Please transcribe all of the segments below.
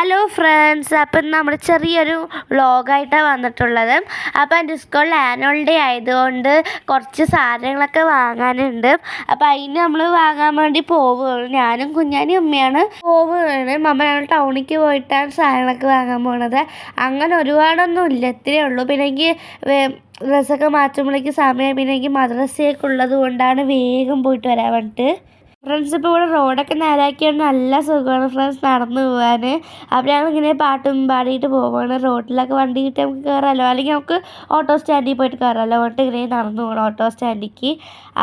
Hello friends, അപ്പം നമ്മൾ ചെറിയൊരു വ്ളോഗായിട്ടാണ് വന്നിട്ടുള്ളത്. അപ്പം എൻ്റെ സ്കൂളിൽ ആനുവൽ ഡേ ആയതുകൊണ്ട് കുറച്ച് സാധനങ്ങളൊക്കെ വാങ്ങാനുണ്ട്. അപ്പം അതിന് നമ്മൾ വാങ്ങാൻ വേണ്ടി പോവുകയാണ്. ഞാനും കുഞ്ഞാനും അമ്മയാണ് പോവുകയാണ്. ഞങ്ങൾ ടൗണിലേക്ക് പോയിട്ടാണ് സാധനങ്ങളൊക്കെ വാങ്ങാൻ പോകുന്നത്. അങ്ങനെ ഒരുപാടൊന്നും ഇല്ല, ഇത്രയേ ഉള്ളൂ. പിന്നെ എനിക്ക് ഡ്രസ്സൊക്കെ മാറ്റുമ്പോഴേക്ക് സമയം, പിന്നെ എനിക്ക് മദ്രസയൊക്കെ ഉള്ളത് കൊണ്ടാണ് വേഗം പോയിട്ട് വരാൻ വേണ്ടിയിട്ട്. ഫ്രണ്ട്സ്, ഇപ്പോൾ ഇവിടെ റോഡൊക്കെ നേരാക്കിയാണ്, നല്ല സുഖമാണ് ഫ്രണ്ട്സ് നടന്നു പോകാൻ. അപ്പോൾ ഞങ്ങളിങ്ങനെ പാട്ടും പാടിയിട്ട് പോവുകയാണ്. റോഡിലൊക്കെ വണ്ടി കിട്ടി നമുക്ക് കയറാമല്ലോ, അല്ലെങ്കിൽ നമുക്ക് ഓട്ടോ സ്റ്റാൻഡിൽ പോയിട്ട് കയറാമല്ലോ. ഓട്ടോ ഇങ്ങനെ നടന്നു പോകണം ഓട്ടോ സ്റ്റാൻഡിലേക്ക്.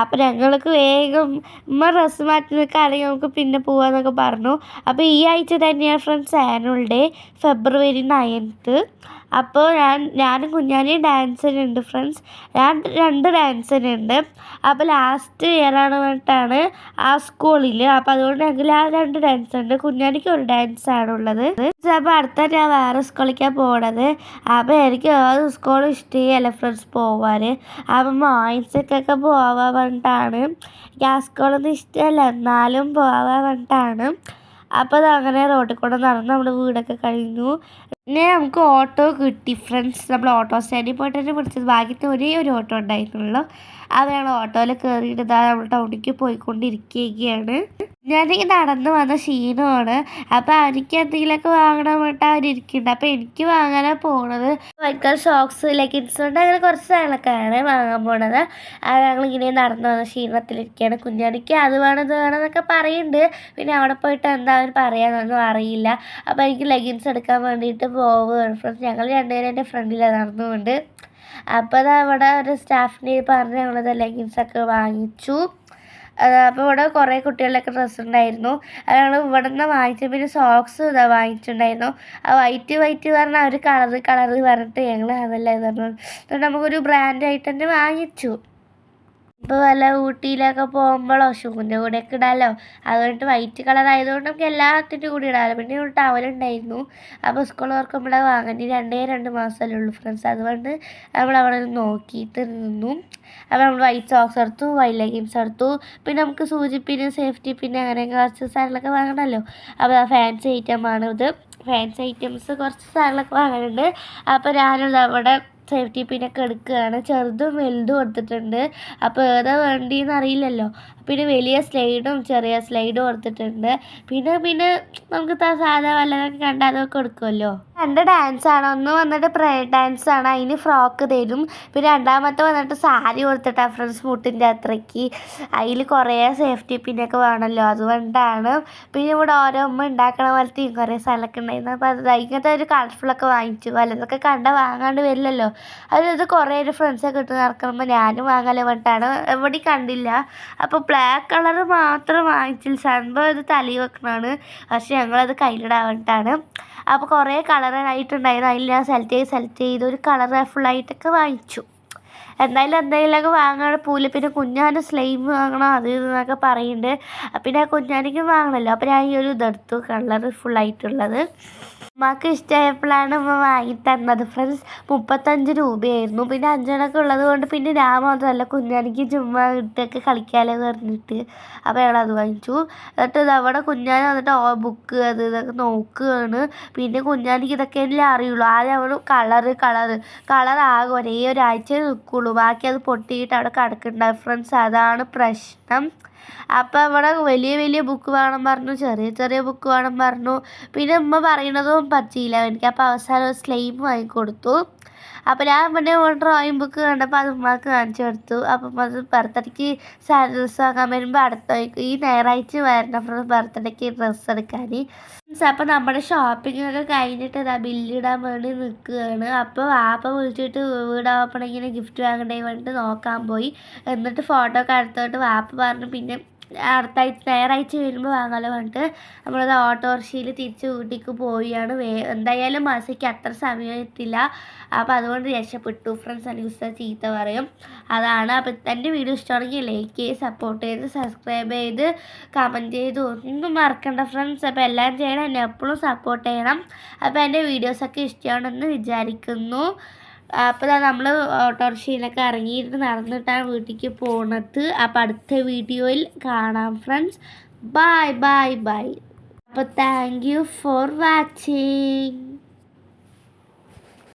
അപ്പോൾ ഞങ്ങൾക്ക് വേഗം ഡ്രസ്സ് മാറ്റി നിൽക്കുക, അല്ലെങ്കിൽ നമുക്ക് പിന്നെ പോകാമെന്നൊക്കെ പറഞ്ഞു. അപ്പോൾ ഈ ആഴ്ച തന്നെയാണ് friends annual day, February 9th. അപ്പോൾ ഞാനും കുഞ്ഞാനെയും ഡാൻസിനുണ്ട് ഫ്രണ്ട്സ്. ഞാൻ 2 ഡാൻസിനുണ്ട്. അപ്പോൾ ലാസ്റ്റ് ഇയറാണ് വേണ്ടിയിട്ടാണ് ആ സ്കൂളിൽ. അപ്പോൾ അതുകൊണ്ട് ഞങ്ങൾ ആ 2 ഡാൻസ് ഉണ്ട്. കുഞ്ഞാനിക്ക് ഒരു ഡാൻസാണുള്ളത്. അപ്പോൾ അടുത്ത ഞാൻ വേറെ സ്കൂളിലേക്കാണ് പോകണത്. അപ്പോൾ എനിക്ക് ഏത് സ്കൂളും ഇഷ്ടമല്ല ഫ്രണ്ട്സ് പോവാൻ. അപ്പം മോയിൻസൊക്കെ പോവാൻ വേണ്ടിയിട്ടാണ്. എനിക്ക് ആ സ്കൂളൊന്നും ഇഷ്ടമല്ല, എന്നാലും പോവാൻ വേണ്ടിയിട്ടാണ്. അപ്പോൾ അതങ്ങനെ റോഡിൽ കൂടെ നടന്ന് നമ്മുടെ വീടൊക്കെ കഴിഞ്ഞു. പിന്നെ നമുക്ക് ഓട്ടോ കിട്ടി ഫ്രണ്ട്സ്. നമ്മൾ ഓട്ടോ സ്റ്റാൻഡിൽ പോയിട്ട് തന്നെ പിടിച്ചത്. ഭാഗ്യത്തിന് ഒരേ ഒരു ഓട്ടോ ഉണ്ടായിരുന്നുള്ളൂ. അത് ഞങ്ങൾ ഓട്ടോയിൽ കയറിയിട്ട് നമ്മൾ ടൗണിലേക്ക് പോയിക്കൊണ്ടിരിക്കുകയാണ്. ഞാനിങ്ങനെ നടന്ന് വന്ന ക്ഷീണമാണ്. അപ്പോൾ എനിക്ക് എന്തെങ്കിലുമൊക്കെ വാങ്ങണം വേണ്ടിയിട്ട് അവരിയ്ക്കുന്നുണ്ട്. അപ്പോൾ എനിക്ക് വാങ്ങാനാണ് പോണത്. വൈറ്റ് കളർ ഷോക്സ്, ലെഗിൻസ് കൊണ്ട് അങ്ങനെ കുറച്ച് സാധനങ്ങളൊക്കെയാണ് വാങ്ങാൻ പോണത്. ഞങ്ങളിങ്ങനെ നടന്ന് വന്ന ക്ഷീണത്തിലിരിക്കുകയാണ്. കുഞ്ഞാനിക്ക് അത് വേണം ഇത് വേണം എന്നൊക്കെ പറയുന്നുണ്ട്. പിന്നെ അവിടെ പോയിട്ട് എന്താ അവർ പറയാമെന്നൊന്നും അറിയില്ല. അപ്പോൾ എനിക്ക് ലെഗിൻസ് എടുക്കാൻ വേണ്ടിയിട്ട് പോവുകയാണ് ഫ്രണ്ട്സ്. ഞങ്ങൾ രണ്ടുപേരും എൻ്റെ ഫ്രണ്ടിലാണ് നടന്നുകൊണ്ട്. അപ്പോൾ അത് അവിടെ ഒരു സ്റ്റാഫിനെ പറഞ്ഞ് ഞങ്ങളത് ലെഗിൻസൊക്കെ വാങ്ങിച്ചു. അപ്പോൾ ഇവിടെ കുറേ കുട്ടികളുടെയൊക്കെ ഡ്രസ്സ് ഉണ്ടായിരുന്നു. അത് ഞങ്ങൾ ഇവിടെ നിന്ന് വാങ്ങിച്ചു. പിന്നെ സോക്സ് വാങ്ങിച്ചിട്ടുണ്ടായിരുന്നു. ആ വൈറ്റ് പറഞ്ഞാൽ അവർ കളറ് പറഞ്ഞിട്ട് ഞങ്ങൾ അതല്ല ഇത് പറഞ്ഞു. അതുകൊണ്ട് നമുക്കൊരു ബ്രാൻഡായിട്ട് തന്നെ വാങ്ങിച്ചു. ഇപ്പോൾ വല്ല ഊട്ടിയിലൊക്കെ പോകുമ്പോഴോ ഷൂവിൻ്റെ കൂടെയൊക്കെ ഇടാമല്ലോ, അതുകൊണ്ട് വൈറ്റ് കളർ ആയതുകൊണ്ട് നമുക്ക് എല്ലാത്തിൻ്റെ കൂടെ ഇടാമല്ലോ. പിന്നെ ഒരു ടവലുണ്ടായിരുന്നു. അപ്പോൾ സ്കൂൾ തുറക്കുമ്പോഴാണ് വാങ്ങേണ്ടി. 2 മാസമല്ലേ ഉള്ളൂ ഫ്രണ്ട്സ്. അതുകൊണ്ട് നമ്മൾ അവിടെ നോക്കിയിട്ട് നിന്നു. അപ്പോൾ നമ്മൾ വൈറ്റ് സോക്സ് എടുത്തു, വൈറ്റ് ലെഗിൻസ് എടുത്തു. പിന്നെ നമുക്ക് സൂചിപ്പിന്, സേഫ്റ്റി പിന്നെ അങ്ങനെ കുറച്ച് സാധനങ്ങളൊക്കെ വാങ്ങണമല്ലോ. അപ്പോൾ ആ ഫാൻസി ഐറ്റമാണ് ഇത്. ഫാൻസി ഐറ്റംസ് കുറച്ച് സാധനങ്ങളൊക്കെ വാങ്ങാനുണ്ട്. അപ്പോൾ ഞാനത് അവിടെ സേഫ്റ്റി പിന്നൊക്കെ എടുക്കുകയാണ്. ചെറുതും വലുതും എടുത്തിട്ടുണ്ട്. അപ്പോൾ ഏതാ വേണ്ടിയെന്ന് അറിയില്ലല്ലോ. പിന്നെ വലിയ സ്ലൈഡും ചെറിയ സ്ലൈഡും എടുത്തിട്ടുണ്ട്. പിന്നെ നമുക്ക് സാധാ വല്ലതൊക്കെ കണ്ടാൽ അതൊക്കെ എടുക്കുമല്ലോ. 2 ഡാൻസാണ്. ഒന്ന് വന്നിട്ട് പ്രയർ ഡാൻസാണ്, അതിന് ഫ്രോക്ക് തരും. പിന്നെ രണ്ടാമത്തെ വന്നിട്ട് സാരി കൊടുത്തിട്ടാണ് ഫ്രണ്ട്സ് മുട്ടിൻ്റെ അത്രയ്ക്ക്. അതിൽ കുറേ സേഫ്റ്റി പിന്നൊക്കെ വേണമല്ലോ, അതുകൊണ്ടാണ്. പിന്നെ ഇവിടെ ഓരോ ഉണ്ടാക്കണ പോലത്തെയും കുറേ സ്ഥലമൊക്കെ ഉണ്ടായിരുന്നു. അപ്പോൾ അത് ഇങ്ങനത്തെ ഒരു കളർഫുള്ളൊക്കെ വാങ്ങിച്ചു. വല്ലതൊക്കെ കണ്ടാൽ വാങ്ങാണ്ട് വരില്ലല്ലോ. അതിനത് കുറേ ഒരു ഫ്രണ്ട്സൊക്കെ ഇട്ട് നടക്കുമ്പോൾ ഞാനും വാങ്ങാൻ വേണ്ടിയിട്ടാണ്. എവിടെയും കണ്ടില്ല. അപ്പോൾ ബ്ലാക്ക് കളർ മാത്രം വാങ്ങിച്ചില്ല. സംഭവം ഇത് തലയിൽ വെക്കണതാണ്, പക്ഷെ ഞങ്ങളത് കയ്യിലിടാൻ വേണ്ടിയിട്ടാണ്. അപ്പോൾ കുറേ കളറായിട്ടുണ്ടായിരുന്നു. അതിൽ ഞാൻ സെലക്ട് ചെയ്ത് ഒരു കളർ ഫുള്ളായിട്ടൊക്കെ വാങ്ങിച്ചു. എന്തെങ്കിലുമൊക്കെ വാങ്ങാൻ പൂല്. പിന്നെ കുഞ്ഞാൻ്റെ സ്ലൈം വാങ്ങണം അത് ഇതെന്നൊക്കെ പറയുന്നുണ്ട്. പിന്നെ കുഞ്ഞാനിക്കും വാങ്ങണമല്ലോ. അപ്പോൾ ഞാൻ ഈ ഒരു ഇതെടുത്തു, കളർ ഫുള്ളായിട്ടുള്ളത്. ഉമ്മാക്ക് ഇഷ്ടമായപ്പോഴാണ് ഉമ്മ വാങ്ങി തന്നത് ഫ്രണ്ട്സ്. 35 രൂപയായിരുന്നു. പിന്നെ 5 ഉള്ളത് കൊണ്ട് പിന്നെ ഞാൻ മാത്രമല്ല കുഞ്ഞാനിക്ക് ചുമ്മാ ഇട്ടൊക്കെ കളിക്കാമല്ലോ പറഞ്ഞിട്ട് അപ്പോൾ ഞങ്ങളത് വാങ്ങിച്ചു. എന്നിട്ട് അവിടെ കുഞ്ഞാൻ വന്നിട്ട് ബുക്ക് അത് ഇതൊക്കെ നോക്കുകയാണ്. പിന്നെ കുഞ്ഞാനിക്ക് ഇതൊക്കെ എല്ലാം അറിയുള്ളൂ. ആദ്യം അവൾ കളറാകും ഒരേ ഒരാഴ്ച നിൽക്കുള്ളൂ. ബാക്കി അത് പൊട്ടിയിട്ട് അവിടെ കിടക്കുന്നുണ്ടാവും ഫ്രണ്ട്സ്. അതാണ് പ്രശ്നം. അപ്പോൾ അവിടെ വലിയ ബുക്ക് വേണം പറഞ്ഞു, ചെറിയ ബുക്ക് വേണം പറഞ്ഞു. പിന്നെ ഉമ്മ പറയുന്നതും പറ്റിയില്ല എനിക്ക്. അപ്പോൾ അവസാനം സ്ലൈം വാങ്ങിക്കൊടുത്തു. അപ്പോൾ ഞാൻ പിന്നെ ഡ്രോയിങ് ബുക്ക് കണ്ടപ്പോൾ അത് ഉമ്മക്ക് കാണിച്ചു കൊടുത്തു. അപ്പം അത് ബർത്ത്ഡേക്ക് ഡ്രസ്സ് വാങ്ങാൻ വരുമ്പോൾ ഈ ഞായറാഴ്ച വരണം ബർത്ത്ഡേക്ക് ഡ്രസ്സ് എടുക്കാൻ. അപ്പോൾ നമ്മുടെ ഷോപ്പിംഗ് ഒക്കെ കഴിഞ്ഞിട്ട് ബില്ലിടാൻ വേണ്ടി നിൽക്കുകയാണ്. അപ്പോൾ വാപ്പ വിളിച്ചിട്ട് വീട് ഓപ്പണിങ്ങിന് ഗിഫ്റ്റ് വാങ്ങണ്ടേ വേണ്ടിയിട്ട് നോക്കാൻ പോയി. എന്നിട്ട് ഫോട്ടോ ഒക്കെ എടുത്തോട്ട് വാപ്പ പറഞ്ഞു പിന്നെ ഞായറാഴ്ച വരുമ്പോൾ വാങ്ങാമല്ലോ പറഞ്ഞിട്ട് നമ്മളത് ഓട്ടോറിക്ഷയിൽ തിരിച്ച് വീട്ടിലേക്ക് പോവുകയാണ്. എന്തായാലും മാസയ്ക്ക് അത്ര സമയം എത്തില്ല. അപ്പോൾ അതുകൊണ്ട് രക്ഷപ്പെട്ടു ഫ്രണ്ട്സ്. അല്ലെങ്കിൽ ചീത്ത പറയും, അതാണ്. അപ്പോൾ എൻ്റെ വീഡിയോ ഇഷ്ടമാണെങ്കിൽ ലൈക്ക് ചെയ്ത് സപ്പോർട്ട് ചെയ്ത് സബ്സ്ക്രൈബ് ചെയ്ത് കമൻറ്റ് ചെയ്ത് ഒന്നും മറക്കണ്ട ഫ്രണ്ട്സ്. അപ്പോൾ എല്ലാം ചെയ്യണം, എന്നെ എപ്പോഴും സപ്പോർട്ട് ചെയ്യണം. അപ്പോൾ എൻ്റെ വീഡിയോസൊക്കെ ഇഷ്ടമാണെന്ന് വിചാരിക്കുന്നു. അപ്പോൾ നമ്മൾ ഓട്ടോറിക്ഷയിലൊക്കെ ഇറങ്ങിയിട്ട് നടന്നിട്ടാണ് വീട്ടിലേക്ക് പോകുന്നത്. അപ്പോൾ അടുത്ത വീഡിയോയിൽ കാണാം ഫ്രണ്ട്സ്. ബൈ. അപ്പോൾ താങ്ക് യു ഫോർ വാച്ചിങ്.